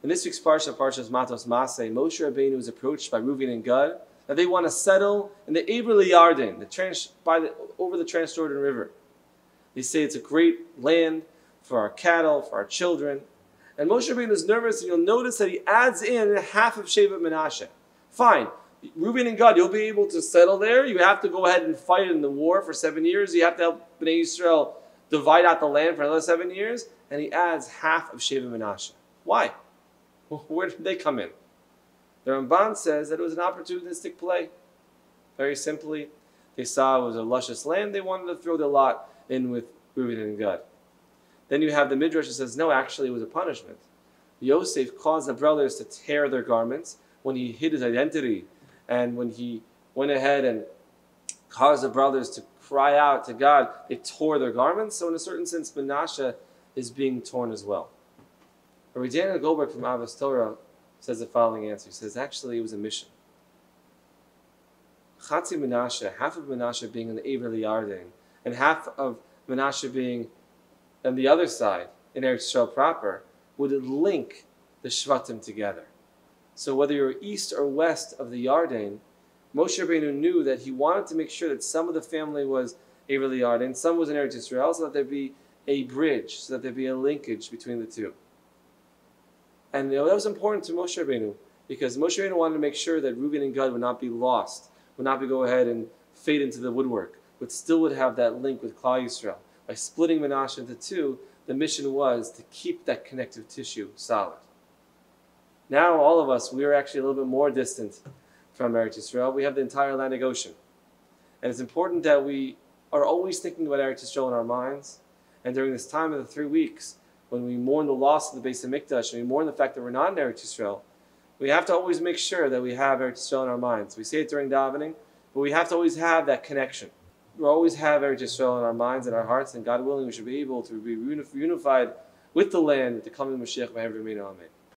In this week's Parsha, Parshas Maatos-Maasei, Moshe Rabbeinu is approached by Reuven and Gad that they want to settle in the Eber Yarden, over the Trans-Jordan River. They say it's a great land for our cattle, for our children. And Moshe Rabbeinu is nervous, and you'll notice that he adds in half of Shevet Menashe. Fine, Reuven and Gad, you'll be able to settle there. You have to go ahead and fight in the war for 7 years. You have to help Bnei Yisrael divide out the land for another 7 years. And he adds half of Shevet Menashe. Why? Where did they come in? The Ramban says that it was an opportunistic play. Very simply, they saw it was a luscious land. They wanted to throw their lot in with Reuven and Gad. Then you have the Midrash that says, no, actually it was a punishment. Yosef caused the brothers to tear their garments when he hid his identity, and when he went ahead and caused the brothers to cry out to God, they tore their garments. So in a certain sense, Menashe is being torn as well. Rabbi Daniel Goldberg from Avos Torah says the following answer. He says, actually, it was a mission. Chatzi Menashe, half of Menashe being in the Eber Yarden, and half of Menashe being on the other side, in Eretz Yisrael proper, would link the Shvatim together. So whether you're east or west of the Yarden, Moshe Rabbeinu knew that he wanted to make sure that some of the family was Eber Yarden, some was in Eretz Yisrael, so that there'd be a bridge, so that there'd be a linkage between the two. And that was important to Moshe Rabbeinu, because Moshe Rabbeinu wanted to make sure that Reuven and Gad would not be lost, would not go ahead and fade into the woodwork, but still would have that link with Klal Yisrael. By splitting Menashe into two, the mission was to keep that connective tissue solid. Now all of us, we are actually a little bit more distant from Eretz Yisrael. We have the entire Atlantic Ocean. And it's important that we are always thinking about Eretz Yisrael in our minds. And during this time of the 3 weeks, when we mourn the loss of the Beis HaMikdash, and we mourn the fact that we're not in Eretz Yisrael, we have to always make sure that we have Eretz Yisrael in our minds. We say it during davening, but we have to always have that connection. We always have Eretz Yisrael in our minds and our hearts, and God willing, we should be able to be unified with the land, with the coming Mashiach. Amen.